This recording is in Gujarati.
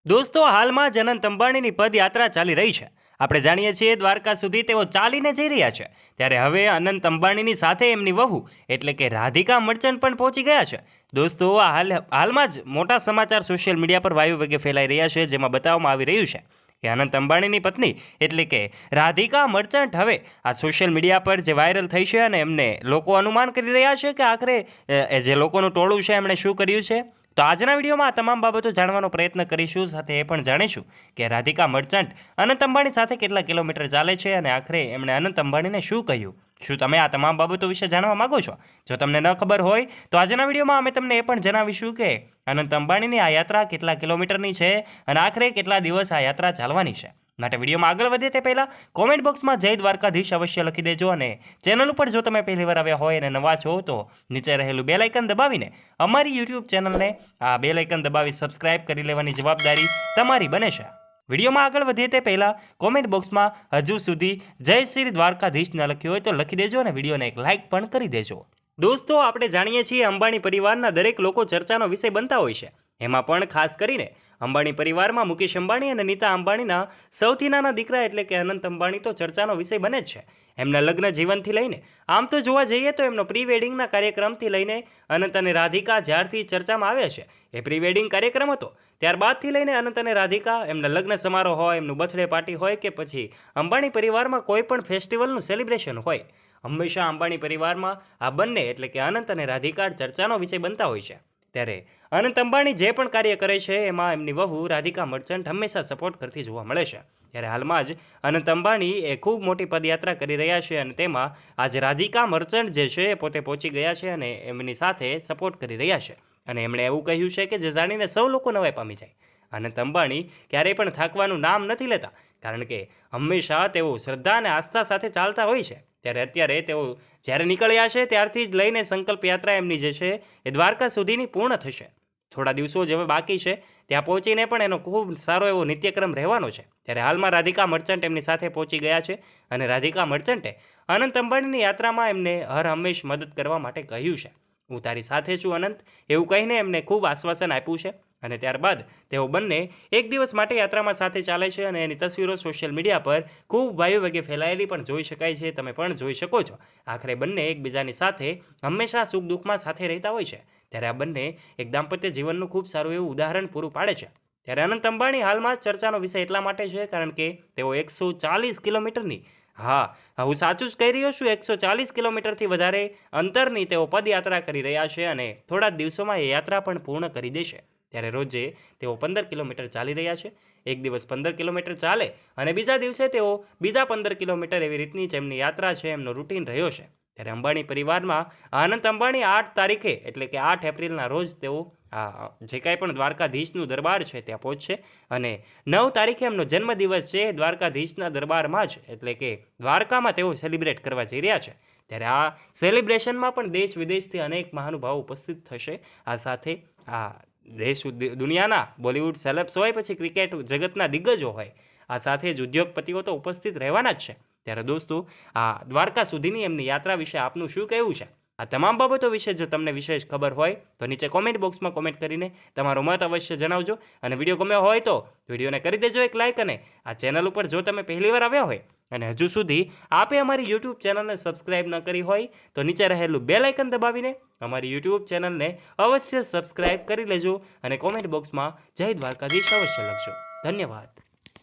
દોસ્તો, હાલમાં જ અનંત અંબાણીની પદયાત્રા ચાલી રહી છે. આપણે જાણીએ છીએ દ્વારકા સુધી તેઓ ચાલીને જઈ રહ્યા છે. ત્યારે હવે અનંત અંબાણીની સાથે એમની વહુ એટલે કે રાધિકા મર્ચન્ટ પણ પહોંચી ગયા છે. દોસ્તો, હાલમાં જ મોટા સમાચાર સોશિયલ મીડિયા પર વાયુ વેગે ફેલાઈ રહ્યા છે, જેમાં બતાવવામાં આવી રહ્યું છે કે અનંત અંબાણીની પત્ની એટલે કે રાધિકા મર્ચન્ટ હવે આ સોશિયલ મીડિયા પર જે વાયરલ થઈ છે અને એમને લોકો અનુમાન કરી રહ્યા છે કે આખરે જે લોકોનું ટોળું છે એમણે શું કર્યું છે. તો આજના વિડીયોમાં આ તમામ બાબતો જાણવાનો પ્રયત્ન કરીશું. સાથે એ પણ જાણીશું કે રાધિકા મર્ચન્ટ અનંત અંબાણી સાથે કેટલા કિલોમીટર ચાલે છે અને આખરે એમણે અનંત અંબાણીને શું કહ્યું. શું તમે આ તમામ બાબતો વિશે જાણવા માંગો છો? જો તમને ન ખબર હોય તો આજના વિડીયોમાં અમે તમને એ પણ જણાવીશું કે અનંત અંબાણીની આ યાત્રા કેટલા કિલોમીટરની છે અને આખરે કેટલા દિવસ આ યાત્રા ચાલવાની છે. માટે વિડીયોમાં આગળ વધે તે પહેલાં કોમેન્ટ બોક્સમાં જય દ્વારકાધીશ અવશ્ય લખી દેજો અને ચેનલ ઉપર જો તમે પહેલીવાર આવ્યા હોય અને નવા છો તો નીચે રહેલું બેલ આઇકન દબાવીને અમારી યુટ્યુબ ચેનલને આ બેલ આઇકન દબાવી સબસ્ક્રાઇબ કરી લેવાની જવાબદારી તમારી બને છે. વિડીયોમાં આગળ વધીએ તે પહેલાં કોમેન્ટ બોક્સમાં હજુ સુધી જય શ્રી દ્વારકાધીશ ન લખ્યું હોય તો લખી દેજો અને વિડીયોને એક લાઇક પણ કરી દેજો. દોસ્તો, આપણે જાણીએ છીએ અંબાણી પરિવારના દરેક લોકો ચર્ચાનો વિષય બનતા હોય છે. એમાં પણ ખાસ કરીને અંબાણી પરિવારમાં મુકેશ અંબાણી અને નીતા અંબાણીના સૌથી નાના દીકરા એટલે કે અનંત અંબાણી તો ચર્ચાનો વિષય બને જ છે. એમના લગ્ન જીવનથી લઈને આમ તો જોવા જઈએ તો એમનો પ્રી વેડિંગના કાર્યક્રમથી લઈને અનંત અને રાધિકા જ્યારથી ચર્ચામાં આવ્યા છે એ પ્રી વેડિંગ કાર્યક્રમ હતો ત્યારબાદથી લઈને અનંત અને રાધિકા એમના લગ્ન સમારોહ હોય, એમનું બર્થડે પાર્ટી હોય કે પછી અંબાણી પરિવારમાં કોઈ પણ ફેસ્ટિવલનું સેલિબ્રેશન હોય, હંમેશા અંબાણી પરિવારમાં આ બંને એટલે કે અનંત અને રાધિકા ચર્ચાનો વિષય બનતા હોય છે. ત્યારે અનંત અંબાણી જે પણ કાર્ય કરે છે એમાં એમની વહુ રાધિકા મર્ચન્ટ હંમેશા સપોર્ટ કરતી જોવા મળે છે. ત્યારે હાલમાં જ અનંત અંબાણી એ ખૂબ મોટી પદયાત્રા કરી રહ્યા છે અને તેમાં આજે રાધિકા મર્ચન્ટ જે છે એ પોતે પહોંચી ગયા છે અને એમની સાથે સપોર્ટ કરી રહ્યા છે. અને એમણે એવું કહ્યું છે કે જે જાણીને સૌ લોકો નવાઈ પામી જાય. અનંત અંબાણી ક્યારેય પણ થાકવાનું નામ નથી લેતા, કારણ કે હંમેશા તેઓ શ્રદ્ધા અને આસ્થા સાથે ચાલતા હોય છે. ત્યારે અત્યારે તેઓ જ્યારે નીકળ્યા છે ત્યારથી જ લઈને સંકલ્પ યાત્રા એમની જે છે એ દ્વારકા સુધીની પૂર્ણ થશે. થોડા દિવસો જ હવે બાકી છે, ત્યાં પહોંચીને પણ એનો ખૂબ સારો એવો નિત્યક્રમ રહેવાનો છે. ત્યારે હાલમાં રાધિકા મર્ચન્ટ એમની સાથે પહોંચી ગયા છે અને રાધિકા મર્ચન્ટે અનંત અંબાણીની યાત્રામાં એમને હર હંમેશ મદદ કરવા માટે કહ્યું છે. હું તારી સાથે છું અનંત, એવું કહીને એમને ખૂબ આશ્વાસન આપ્યું છે. અને ત્યારબાદ તેઓ બંને એક દિવસ માટે યાત્રામાં સાથે ચાલે છે અને એની તસવીરો સોશિયલ મીડિયા પર ખૂબ વાયુ વેગે ફેલાયેલી પણ જોઈ શકાય છે. તમે પણ જોઈ શકો છો. આખરે બંને એકબીજાની સાથે હંમેશા સુખ દુઃખમાં સાથે રહેતા હોય છે. ત્યારે આ બંને એક દાંપત્ય જીવનનું ખૂબ સારું એવું ઉદાહરણ પૂરું પાડે છે. ત્યારે અનંત અંબાણી હાલમાં ચર્ચાનો વિષય એટલા માટે છે કારણ કે તેઓ 140 કિલોમીટરની, હા, હું સાચું જ કહી રહ્યો છું, 140 કિલોમીટરથી વધારે અંતરની તેઓ પદયાત્રા કરી રહ્યા છે અને થોડા જ દિવસોમાં એ યાત્રા પણ પૂર્ણ કરી દેશે. ત્યારે રોજે તેઓ 15 કિલોમીટર ચાલી રહ્યા છે. એક દિવસ 15 કિલોમીટર ચાલે અને બીજા દિવસે તેઓ બીજા 15 કિલોમીટર, એવી રીતની જ એમની યાત્રા છે, એમનો રૂટીન રહ્યો છે. ત્યારે અંબાણી પરિવારમાં અનંત અંબાણી 8 તારીખે એટલે કે 8 એપ્રિલના રોજ તેઓ જે કાંઈ પણ દ્વારકાધીશનું દરબાર છે ત્યાં પહોંચશે અને 9 તારીખે એમનો જન્મદિવસ છે દ્વારકાધીશના દરબારમાં જ એટલે કે દ્વારકામાં તેઓ સેલિબ્રેટ કરવા જઈ રહ્યા છે. ત્યારે આ સેલિબ્રેશનમાં પણ દેશ વિદેશથી અનેક મહાનુભાવો ઉપસ્થિત થશે. આ સાથે દેશ દુનિયાના બોલિવૂડ સેલેબ્સ હોય, પછી ક્રિકેટ જગતના દિગ્ગજો હોય, આ સાથે જ ઉદ્યોગપતિઓ તો ઉપસ્થિત રહેવાના જ છે. ત્યારે દોસ્તો, આ દ્વારકા સુધીની એમની યાત્રા વિશે આપનું શું કહેવું છે? આ તમામ બાબતો વિશે જો તમને વિશેષ ખબર હોય તો નીચે કોમેન્ટ બોક્સમાં કોમેન્ટ કરીને તમારો મત અવશ્ય જણાવજો. અને વિડીયો ગમ્યો હોય તો વિડીયોને કરી દેજો એક લાઇક. અને આ ચેનલ ઉપર જો તમે પહેલીવાર આવ્યા હોય અને હજુ સુધી આપે અમારી યુટ્યુબ ચેનલને સબસ્ક્રાઇબ ન કરી હોય તો નીચે રહેલું બેલ આઇકન દબાવીને અમારી યુટ્યુબ ચેનલને અવશ્ય સબસ્ક્રાઇબ કરી લેજો અને કોમેન્ટ બોક્સમાં જય દ્વારકાધીશ અવશ્ય લખજો. ધન્યવાદ.